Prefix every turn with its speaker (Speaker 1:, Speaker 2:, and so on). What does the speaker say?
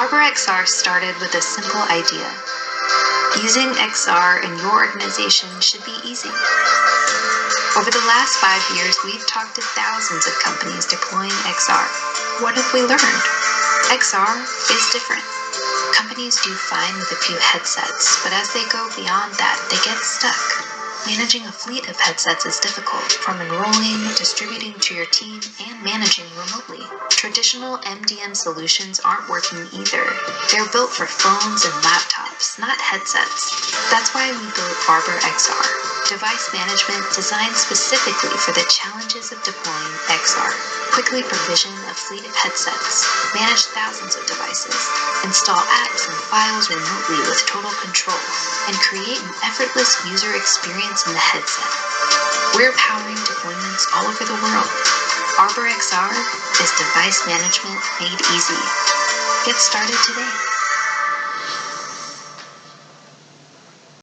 Speaker 1: ArborXR started with a simple idea. Using XR in your organization should be easy. Over the last 5 years, we've talked to thousands of companies deploying XR. What have we learned? XR is different. Companies do fine with a few headsets, but as they go beyond that, they get stuck. Managing a fleet of headsets is difficult, from enrolling, distributing to your team, and managing remotely. Traditional MDM solutions aren't working either. They're built for phones and laptops, not headsets. That's why we built ArborXR, device management designed specifically for the challenges of deploying XR. Quickly provision a fleet of headsets, manage thousands of devices, install apps and files remotely with total control, and create an effortless user experience in the headset. We're powering deployments all over the world. ArborXR is device management made easy. Get started today.